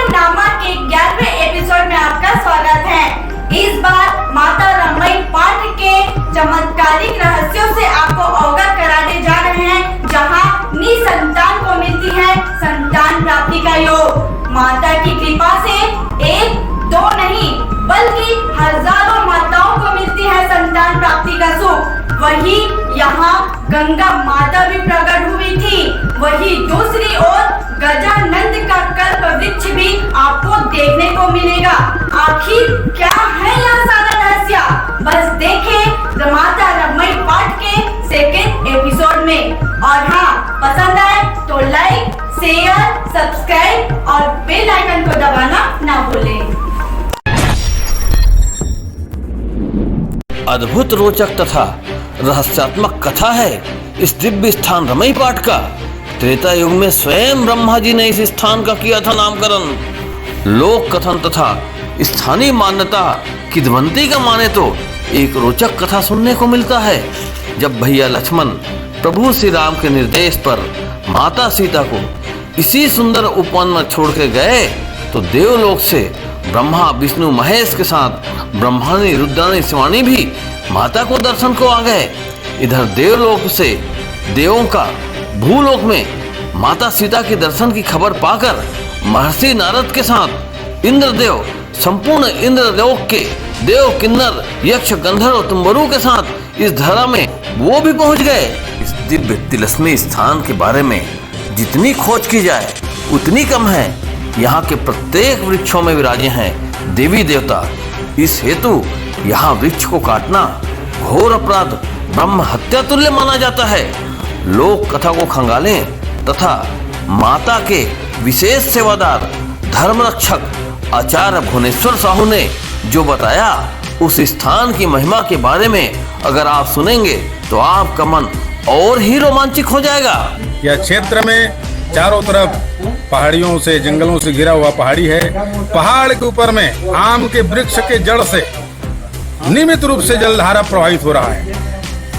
सफरनामा के 11वें एपिसोड में आपका स्वागत है। इस बार माता रमई पाठ के चमत्कारिक रहस्यों से आपको अवगत कराने जा रहे हैं, जहां निसंतान को मिलती है संतान प्राप्ति का योग। माता की कृपा से एक दो नहीं बल्कि हजारों माताओं को मिलती है संतान प्राप्ति का सुख। वही यहाँ गंगा माता भी प्रकट हुई थी। वही दूसरी ओर गजानंद का कल्प वृक्ष भी आपको देखने को मिलेगा। आखिर क्या है यह सारा रहस्य, बस देखें माता रमई पाठ के सेकेंड एपिसोड में। और हाँ, पसंद आए तो लाइक, शेयर, सब्सक्राइब और बेल आइकन को दबाना ना भूलें। अद्भुत, रोचक तथा रहस्यात्मक कथा है इस दिव्य स्थान रमई पाठ का। त्रेता युग में स्वयं ब्रह्मा जी ने इस स्थान का किया था नामकरण। लोक कथन तथा स्थानीय मान्यता किंवदंती का माने तो एक रोचक कथा सुनने को मिलता है। जब भैया लक्ष्मण प्रभु श्री राम के निर्देश पर माता सीता को इसी सुंदर उपवन में छोड़ के गए तो देवलोक से ब्रह्मा विष्णु महेश के साथ ब्रह्माणी रुद्राणी शिवानी भी माता को दर्शन को आ गए। इधर देवलोक से देवों का भूलोक में माता सीता के दर्शन की खबर पाकर महर्षि नारद के साथ इंद्रदेव संपूर्ण इंद्रलोक के देव किन्नर यक्ष गंधर्व तुम्बरु के साथ इस धरा में वो भी पहुंच गए। इस दिव्य तिलस्मी स्थान के बारे में जितनी खोज की जाए उतनी कम है। यहाँ के प्रत्येक वृक्षों में विराजे हैं देवी देवता। इस हेतु यहाँ वृक्ष को काटना घोर अपराध, ब्रह्म हत्या तुल्य माना जाता है। लोक कथा को खंगालें तथा माता के विशेष सेवादार धर्म रक्षक आचार्य भुवनेश्वर साहू ने जो बताया उस स्थान की महिमा के बारे में अगर आप सुनेंगे तो आपका मन और ही रोमांचित हो जाएगा। यह क्षेत्र में चारों तरफ पहाड़ियों से जंगलों से घिरा हुआ पहाड़ी है। पहाड़ के ऊपर में आम के वृक्ष के जड़ से नियमित रूप से जलधारा प्रवाहित हो रहा है।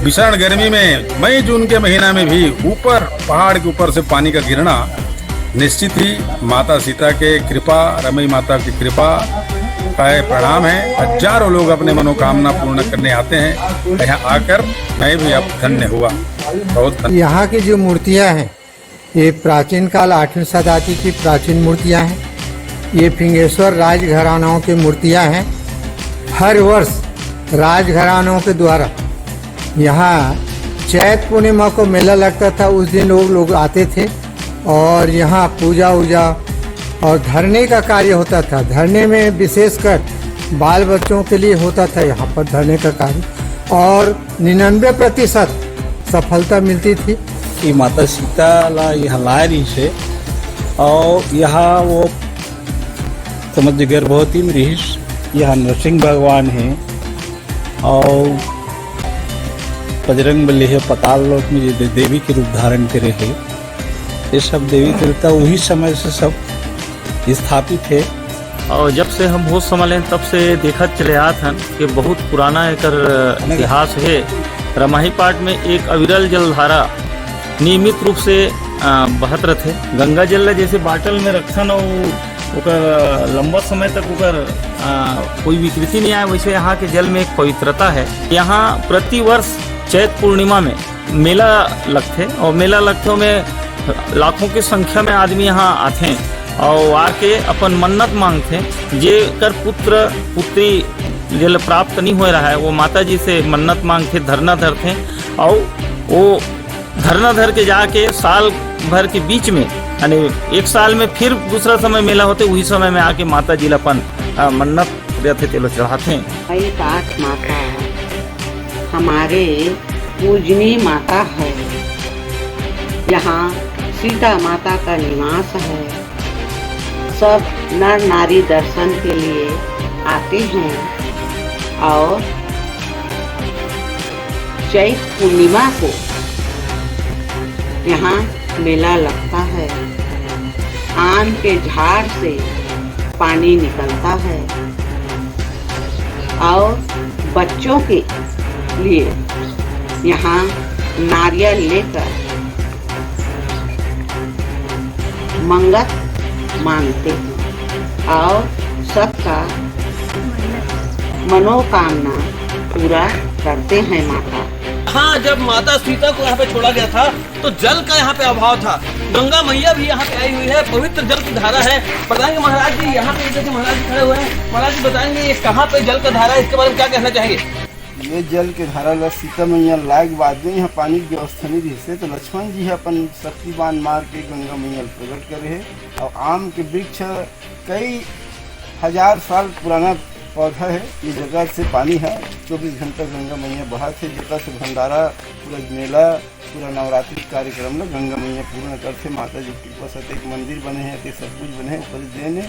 भीषण गर्मी में मई जून के महीना में भी ऊपर पहाड़ के ऊपर से पानी का गिरना निश्चित ही माता सीता के कृपा, रमई माता की कृपा का परिणाम है। हजारों लोग अपने मनोकामना पूर्ण करने आते हैं। यहाँ आकर मैं भी अब धन्य हुआ, बहुत धन्य। यहाँ की जो मूर्तियाँ हैं ये प्राचीन काल 8वीं शताब्दी की प्राचीन मूर्तियाँ हैं। ये फिंगेश्वर राजघरानाओं की मूर्तियाँ हैं। हर वर्ष राजघरानों के द्वारा यहाँ चैत पूर्णिमा को मेला लगता था। उस दिन लोग आते थे और यहाँ पूजा वूजा और धरने का कार्य होता था। धरने में विशेषकर बाल बच्चों के लिए होता था यहाँ पर धरने का कार्य, और 99% सफलता मिलती थी। कि माता सीता ला यहाँ लाए रही से और यहाँ वो समझ गर्भवती में रही। यहाँ नरसिंह भगवान हैं और बजरंग बली है। पताल लोक में जो देवी के रूप धारण करे है, ये सब देवी देवता वही समय से सब स्थापित है। और जब से हम होश संभाले तब से देखा चले आते हैं कि बहुत पुराना एक इतिहास है। रमई पाठ में एक अविरल जलधारा नियमित रूप से बहत रहते। गंगा जल जैसे बाटल में रखन और लंबा समय तक कोई विकृति नहीं आए, वैसे यहाँ के जल में एक पवित्रता है। यहाँ प्रतिवर्ष चैत पूर्णिमा में मेला लगते और मेला लगते में लाखों की संख्या में आदमी यहाँ आते हैं और आके अपन मन्नत मांगते। जे कर पुत्र पुत्री जल प्राप्त नहीं हो रहा है वो माता जी से मन्नत मांगते, धरना धरते और वो धरना धर के जाके साल भर के बीच में यानी एक साल में फिर दूसरा समय मेला होते, वही समय में आके माता जी अपन मन्नत रहते तेलो चढ़ाते हैं। ये पाठ माता हमारे पूजनीय माता है। यहाँ सीता माता का निवास है। सब नर नारी दर्शन के लिए आते हैं और चैत पूर्णिमा को यहाँ मेला लगता है। आम के झाड़ से पानी निकलता है और बच्चों के लिए यहाँ नारियल लेकर मंगत मांगते हैं और सबका मनोकामना पूरा करते हैं माता। हाँ, जब माता सीता को यहाँ पे छोड़ा गया था तो जल का यहाँ पे अभाव था। गंगा मैया भी यहाँ पे आई हुई है, पवित्र जल की धारा है। बताएंगे महाराज जी, यहाँ पे जैसे महाराज जी खड़े हुए हैं, महाराज जी बताएंगे ये कहाँ पे जल का धारा है, इसके बारे में क्या कहना चाहेंगे? ये जल के धारा ला सीता मैया लाग बाद में यहाँ पानी की व्यवस्था नहीं रही तो लक्ष्मण जी अपन शक्तिबान मार के गंगा मैया प्रकट करे है। और आम के वृक्ष कई हजार साल पुराना पौधा है। ये जगह से पानी है, 24 घंटा गंगा मैया बहात है। जगह से भंडारा पूरा मेला पूरा नवरात्रि कार्यक्रम में गंगा मैया पूर्ण करते। माता जी की कृपा से एक मंदिर बने हैं, सब कुछ बने हैं ऊपर देने।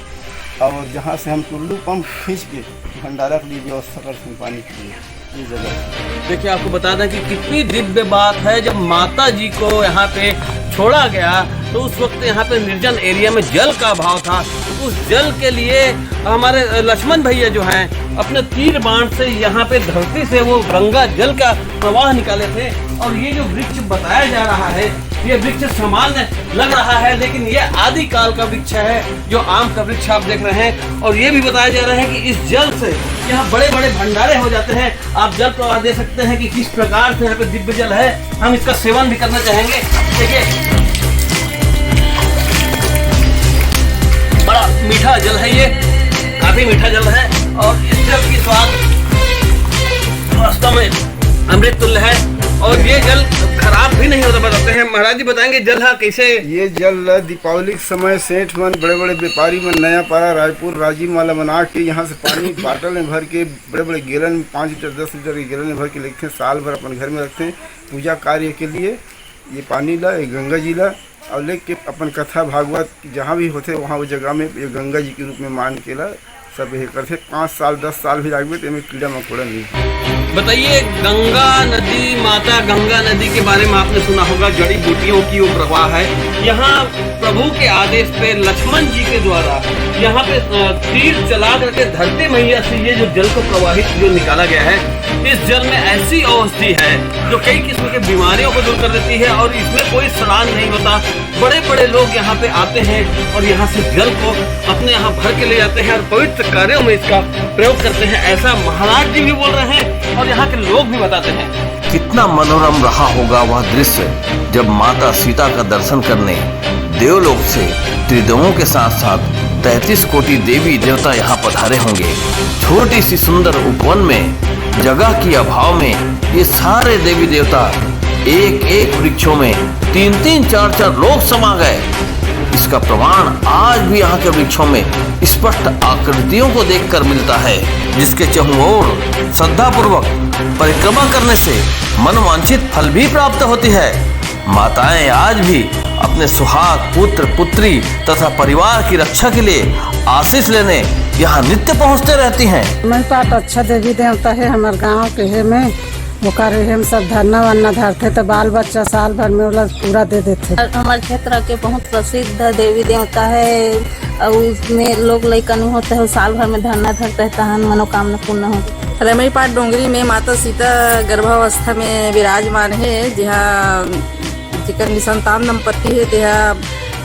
और जहाँ से हम टुल्लू पंप खींच के भंडारा के लिए व्यवस्था करते हैं पानी के लिए। ये जगह देखिए, आपको बता दें कि कितनी दिव्य बात है। जब माता जी को यहाँ पे छोड़ा गया तो उस वक्त यहाँ पे निर्जन एरिया में जल का अभाव था। उस जल के लिए हमारे लक्ष्मण भैया जो हैं अपने तीर बाण से यहाँ पे धरती से वो गंगा जल का प्रवाह निकाले थे। और ये जो वृक्ष बताया जा रहा है, ये वृक्ष सामान्य लग रहा है लेकिन ये आदि काल का वृक्ष है, जो आम का वृक्ष आप देख रहे हैं। और ये भी बताया जा रहा है कि इस जल से यहाँ बड़े बड़े भंडारे हो जाते हैं। आप जल प्रवाह दे सकते हैं कि किस प्रकार से यहाँ पे दिव्य जल है। हम इसका सेवन भी करना चाहेंगे। देखिए, बड़ा मीठा जल है, ये काफी मीठा जल है और इस जल की स्वाद वास्तव में अमृत तुल्य है। और ये जल खराब भी नहीं होता, बताते हैं महाराज जी। बताएंगे जल है कैसे? ये जल दीपावली के समय सेठ मन बड़े बड़े व्यापारी मन नया पारा रायपुर राजीव माला बना के यहाँ से पानी बाटल में भर के बड़े बड़े गैलन में 5 लीटर 10 लीटर के गैलन में भर के लेते हैं। साल भर अपन घर में रखते हैं पूजा कार्य के लिए। ये पानी ला ये गंगा जी ला और लेके अपन कथा भागवत जहाँ भी होते वहाँ वो जगह में ये गंगा जी के रूप में मान के ला सब ये करते। 5 साल 10 साल भी लागবে तो कीड़ा मकोड़ा नहीं। बताइए, गंगा नदी, माता गंगा नदी के बारे में आपने सुना होगा, जड़ी बूटियों की वो प्रवाह है। यहाँ प्रभु के आदेश पे लक्ष्मण जी के द्वारा यहाँ पे तीर चला करके धरती मैया से ये जो जल को प्रवाहित जो निकाला गया है, इस जल में ऐसी औषधि है जो कई किस्म के बीमारियों को दूर कर देती है। और इसमें कोई स्नान नहीं होता। बड़े बड़े लोग यहाँ पे आते हैं और यहाँ से जल को अपने यहाँ भर के ले जाते हैं और पवित्र कार्यों में इसका प्रयोग करते हैं। ऐसा महाराज जी भी बोल रहे हैं और यहाँ के लोग भी बताते हैं। कितना मनोरम रहा होगा वह दृश्य जब माता सीता का दर्शन करने देवलोक से त्रिदेवों के साथ साथ 33 कोटि देवी देवता यहाँ पधारे होंगे। छोटी सी सुंदर उपवन में जगह की अभाव में ये सारे देवी देवता एक एक वृक्षों में 3-3, 4-4 लोग समा गए। इसका प्रमाण आज भी यहाँ के वृक्षों में स्पष्ट आकृतियों को देखकर मिलता है, जिसके चहुओर श्रद्धा पूर्वक परिक्रमा करने से मनवांछित फल भी प्राप्त होती है। माताएं आज भी अपने सुहाग पुत्र पुत्री तथा परिवार की रक्षा के लिए आशीष लेने यहाँ नित्य पहुँचते रहती हैं। रमई पाठ अच्छा देवी देवता है हमारे गांव के है में ओकर हम सब धरना वरना धरते तो बाल बच्चा साल भर में वाला पूरा दे देते। हमारे क्षेत्र के बहुत प्रसिद्ध देवी देवता है और उसमें लोग लइकन होते हैं साल भर में धरना धरते हैं तहन मनोकामना पूर्ण होती। रमई पाठ डोंगरी में माता सीता गर्भावस्था में विराजमान है, जहाँ जिकर निसंतान दंपति है जहाँ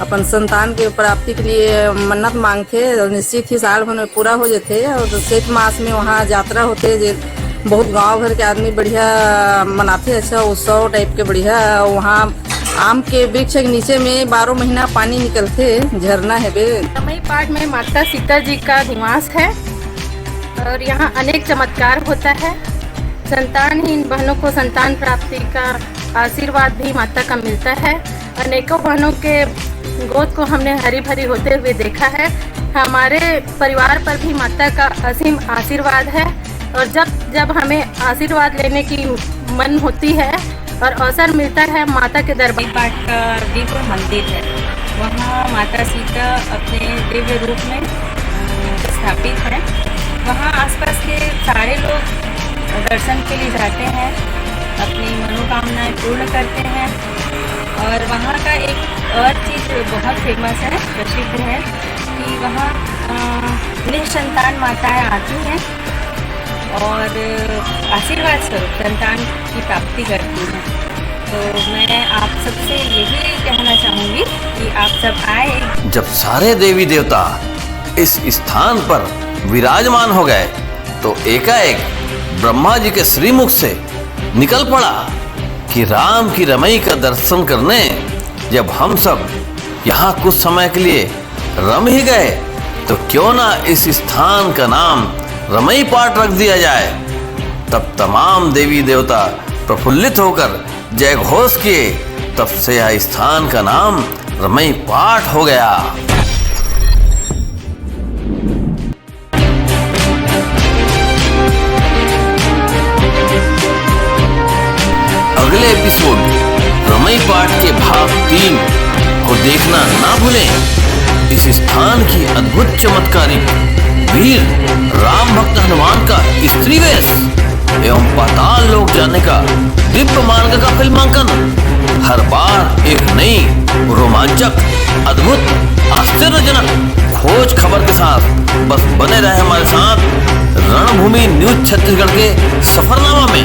अपन संतान के प्राप्ति के लिए मन्नत मांगते और निश्चित ही साल भर में पूरा हो जाते। और चैत मास में वहाँ यात्रा होते, बहुत गांव भर के आदमी बढ़िया मनाते, अच्छा उत्सव टाइप के बढ़िया। वहाँ आम के वृक्ष के नीचे में 12 महीना पानी निकलते, झरना है बे। रमई पाठ में माता सीता जी का निवास है और यहाँ अनेक चमत्कार होता है। संतानहीन बहनों को संतान प्राप्ति का आशीर्वाद भी माता का मिलता है। अनेकों बहनों के गोद को हमने हरी भरी होते हुए देखा है। हमारे परिवार पर भी माता का असीम आशीर्वाद है और जब हमें आशीर्वाद लेने की मन होती है और अवसर मिलता है, माता के दरबार पाठ का दिव्य मंदिर है। वहाँ माता सीता अपने दिव्य रूप में स्थापित है। वहाँ आसपास के सारे लोग दर्शन के लिए जाते हैं अपनी मनोकामनाएं पूर्ण करते हैं। और वहाँ का एक और चीज़ बहुत फेमस है, प्रसिद्ध है कि वहाँ निसंतान माताएं आती हैं और आशीर्वाद स्वरूप संतान की प्राप्ति करती हैं। तो मैं आप सबसे यही कहना चाहूँगी कि आप सब आए। जब सारे देवी देवता इस स्थान पर विराजमान हो गए तो एकाएक ब्रह्मा जी के श्रीमुख से निकल पड़ा कि राम की रमई का दर्शन करने जब हम सब यहाँ कुछ समय के लिए रम ही गए तो क्यों ना इस स्थान का नाम रमई पाट रख दिया जाए। तब तमाम देवी देवता प्रफुल्लित होकर जय घोष किए। तब से यह स्थान का नाम रमई पाट हो गया। अगले एपिसोड रमई पाट के भाग 3 को देखना ना भूलें। इस स्थान की अद्भुत चमत्कारिक वीर राम भक्त हनुमान का स्त्री वेश एवं पाताल लोक जाने का दिव्य मार्ग का फिल्मांकन हर बार एक नई रोमांचक अद्भुत आश्चर्यजनक खोज खबर के साथ बस बने रहे हमारे साथ रणभूमि न्यूज छत्तीसगढ़ के सफरनामा में।